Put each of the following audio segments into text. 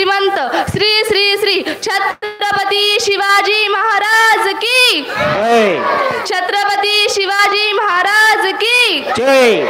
श्रीमंत श्री श्री श्री छत्रपती शिवाजी महाराज की जय. छत्रपती शिवाजी महाराज की जय.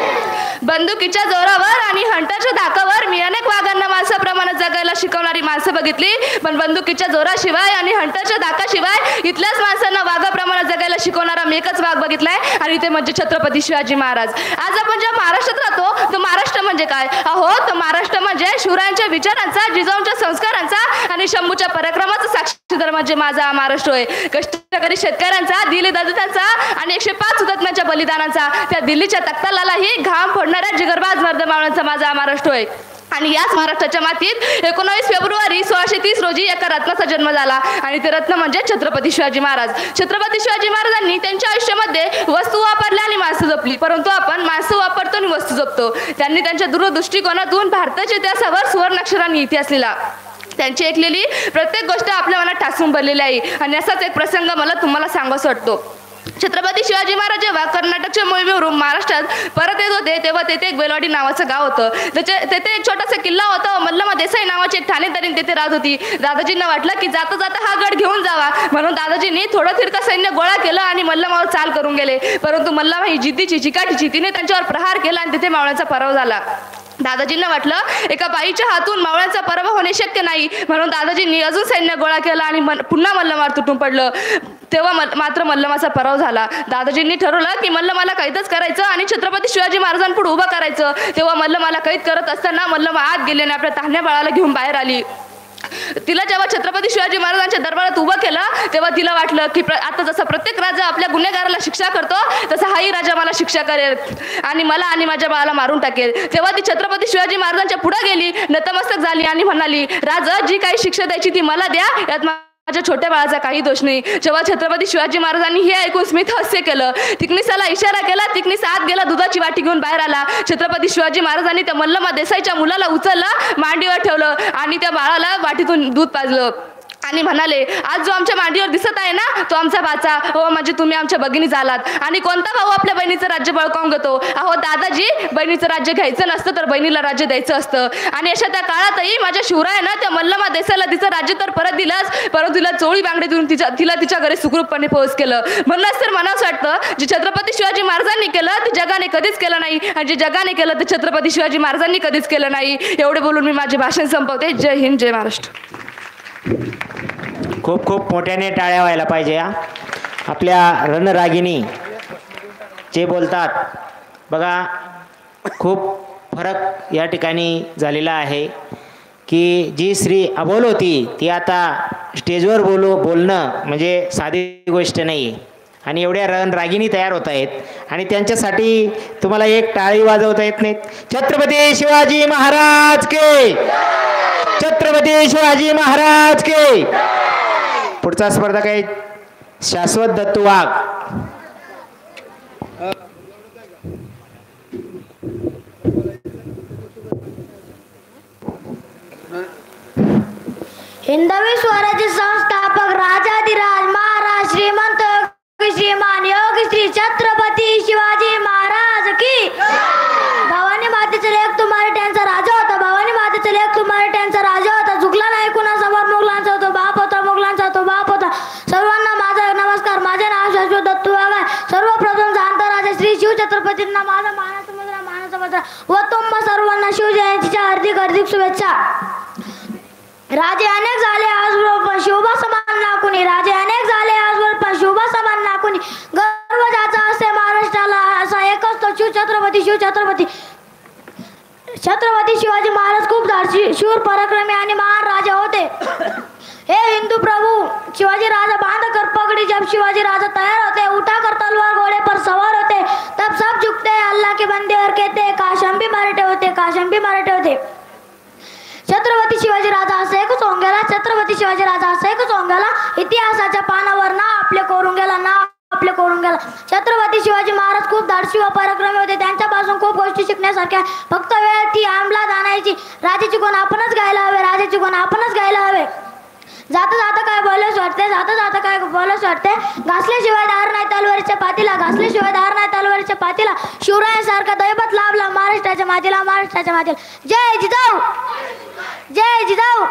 बंदुकीच्या जोरावर आणि हंटरच्या धाकावर मी अनेक वाघांना माणसाप्रमाणे जगायला शिकवणारी माणसं बघितली, पण बंदुकीच्या जोराशिवाय आणि हंटरच्या धाकाशिवाय इथल्याच माणसांना वाघाप्रमाणे जगायला शिकवणारा मी एकच वाघ बघितलाय, आणि ते म्हणजे छत्रपती शिवाजी महाराज. आज आपण ज्या महाराष्ट्रात राहतो तो महाराष्ट्र म्हणजे काय? अहो, तो महाराष्ट्र म्हणजे शिवरायांच्या विचारांचा, जिजाऊंच्या संस्कारांचा आणि शंभूच्या पराक्रमाचा साक्षीदार म्हणजे माझा महाराष्ट्र होय. कष्टकरी शेतकऱ्यांचा, दिलीदादांचा आणि 105 हुतात्म्यांच्या बलिदानाचा, त्या दिल्लीच्या तख्तालाही घाम फोडणाऱ्या जिगरबाज मर्दमावळ्यांचा माझा महाराष्ट्र होय. आणि याच महाराष्ट्राच्या मातीत 19 फेब्रुवारी 1630 रोजी एका रत्नाचा जन्म झाला, आणि ते रत्न म्हणजे छत्रपती शिवाजी महाराज. छत्रपती शिवाजी महाराजांनी त्यांच्या आयुष्यामध्ये वस्तू वापरल्या आणि माणसं जपली, परंतु आपण माणसं वापरतो आणि वस्तू जपतो. त्यांनी त्यांच्या दूरदृष्टिकोनातून भारताच्या इतिहासावर सुवर्णाक्षरांनी इतिहास लिहिला. त्यांची ऐकलेली प्रत्येक गोष्ट आपल्या मनात ठासून भरलेली आहे, आणि असाच एक प्रसंग मला तुम्हाला सांगावासा वाटतो. छत्रपती शिवाजी महाराज जेव्हा कर्नाटकच्या मोहिमेवरून महाराष्ट्रात परत येत होते तेव्हा तेथे एक बेलवाडी नावाचं गाव होतं. तेथे एक छोटासा किल्ला होता. मल्लमा देसाई नावाची एक ठाणेदारी तेथे राहत होती. दादाजींना वाटलं की जाता जाता हा गड घेऊन जावा, म्हणून दादाजींनी थोडं तिरका सैन्य गोळा केलं आणि मल्लमावर चाल करून गेले. परंतु मल्लमा ही जिद्दीची, चिकाटीची, तिने त्यांच्यावर प्रहार केला आणि तिथे मावळ्यांचा पराभव झाला. दादाजींना वाटलं एका बाईच्या हातून मावळ्यांचा पराभव होणे शक्य नाही, म्हणून दादाजींनी अजून सैन्य गोळा केला आणि पुन्हा मल्लमावर तुटून पडलं. तेव्हा मात्र मल्लमाचा पराभव झाला. दादाजींनी ठरवलं की मल्लमाला कैदच करायचं आणि छत्रपती शिवाजी महाराजांपुढे उभं करायचं. तेव्हा मल्लमाला कैद करत असताना मल्लमा आत गेली आणि आपल्या तान्ह्या बाळाला घेऊन बाहेर आली. तिला जेव्हा छत्रपती शिवाजी महाराजांच्या दरबारात उभं केलं तेव्हा तिला वाटलं की आता जसा प्रत्येक राजा आपल्या गुन्हेगाराला शिक्षा करतो तसा हाही राजा मला शिक्षा करेल आणि मला आणि माझ्या बाळाला मारून टाकेल. तेव्हा ती छत्रपती शिवाजी महाराजांच्या पुढे गेली, नतमस्तक झाली आणि म्हणाली, राजा जी काही शिक्षा द्यायची ती मला द्या, यात माझ्या छोट्या बाळाचा काही दोष नाही. जेव्हा छत्रपती शिवाजी महाराजांनी हे ऐकून स्मित हास्य केलं, तिकनिसाला इशारा केला, तिकनिस आत गेला, दुधाची वाटी घेऊन बाहेर आला. छत्रपती शिवाजी महाराजांनी त्या मल्लमा देसाईच्या मुलाला उचललं, मांडीवर ठेवलं आणि त्या बाळाला वाटीतून दूध पाजलं आणि म्हणाले, आज जो आमच्या मांडीवर दिसत आहे ना तो आमचा बाचा हो, म्हणजे तुम्ही आमच्या भगिनी झालात. आणि कोणता भाऊ आपल्या बहिणीचं राज्य बळकावून घेतो? अहो दादाजी, बहिणीचं राज्य घ्यायचं नसतं तर बहिणीला राज्य द्यायचं असतं. आणि अशा त्या काळातही माझ्या शिवरायानं त्या मल्लमा देसाईला तिचं राज्य तर परत दिलंच, परंतु तिला चोळी बांगडी देऊन तिला तिच्या घरी सुखरूपपणे पोहोच केलं. म्हणूनच तर मनास वाटतं जे छत्रपती शिवाजी महाराजांनी केलं ते जगाने कधीच केलं नाही, आणि जे जगाने केलं ते छत्रपती शिवाजी महाराजांनी कधीच केलं नाही. एवढे बोलून मी माझे भाषण संपवते. जय हिंद, जय महाराष्ट्र. खूप खूप मोठ्याने टाळ्या व्हायला पाहिजे. आपल्या रणरागिणी जे बोलतात बघा, खूप फरक या ठिकाणी झालेला आहे की जी स्त्री अबोल होती ती आता स्टेजवर बोलणं म्हणजे साधी गोष्ट नाही आहे. आणि एवढ्या रणरागिणी तयार होत आहेत आणि त्यांच्यासाठी तुम्हाला एक टाळी वाजवता येत नाहीत. छत्रपती शिवाजी महाराज के, छत्रपती शिवाजी महाराज के. पुढचा स्पर्धक आहे शाश्वत दत्तू वाघ. हिंदवी स्वराज्य संस्थापक राजाधिराज महाराज श्रीमंत श्रीमान योग श्री छत्रपती शिवाजी महाराज की. भवानी मातेचा लेख तुम्हाला त्यांचा राजा होता. भवानी मातेचा लेख तुम्हाला त्यांचा राजा होता. झुकला नाही कुणासमोर, मुघलांचा होतो बाप होता, मुघलांचा तो बाप होता. सर्वांना माझा नमस्कार. माझे नाव शाश्वत दत्तू वाघ आहे. सर्वप्रथम जाणता राजा श्री शिव छत्रपतींना माझा मानसमुद्र व तुम्हा सर्वांना शिवजयंतीच्या हार्दिक हार्दिक शुभेच्छा. राजे अनेक झाले आजवर पण शिवबा समान ना कुणी. राजे अनेक झाले आजवर पण शिवबा समान ना कुणी. गर्व ज्याचा असे महाराष्ट्राला असा एकच तो शिव छत्रपती. शिव छत्रपती छत्रपती शिवाजी महाराज खूप धाडसी, शूर, पराक्रमी आणि महान राजा होते. हे हिंदू प्रभु शिवाजी राजा बांध कर पगड़ी. जब शिवाजी राजा तैयार होते, उठा कर तलवार घोड़े पर सवार होते, तब सब झुकते अल्लाह के बंदे और कहते काश हम भी मराठे होते, काश हम भी मराठे होते. छत्रपती शिवाजी राजा असे एकच होऊन गेला. छत्रपती शिवाजी राजा असे एकच होऊन गेला. इतिहासाच्या पानावर ना आपले कोरून गेला, ना आपले कोरून गेला. छत्रपती शिवाजी महाराज खूप धाडसी व पराक्रमी होते. त्यांच्यापासून खूप गोष्टी शिकण्यासारख्या. फक्त वेळ ती अंमलात आणायची. राजाची गुण आपणच गायला हवे, राजाची गुण आपणच गायला हवे. जाता जाता काय बोलायच वाटते, जाता जाता काय बोलायच वाटते. घासल्याशिवाय दार नाही तलवारीच्या पातीला, घासल्याशिवाय दार नाही तलवारीच्या पातीला. शिवरायांसारखा दैवत लाभला महाराष्ट्राच्या मातीला, महाराष्ट्राच्या मातीला. जय जिजाऊ, जय जिजाऊ.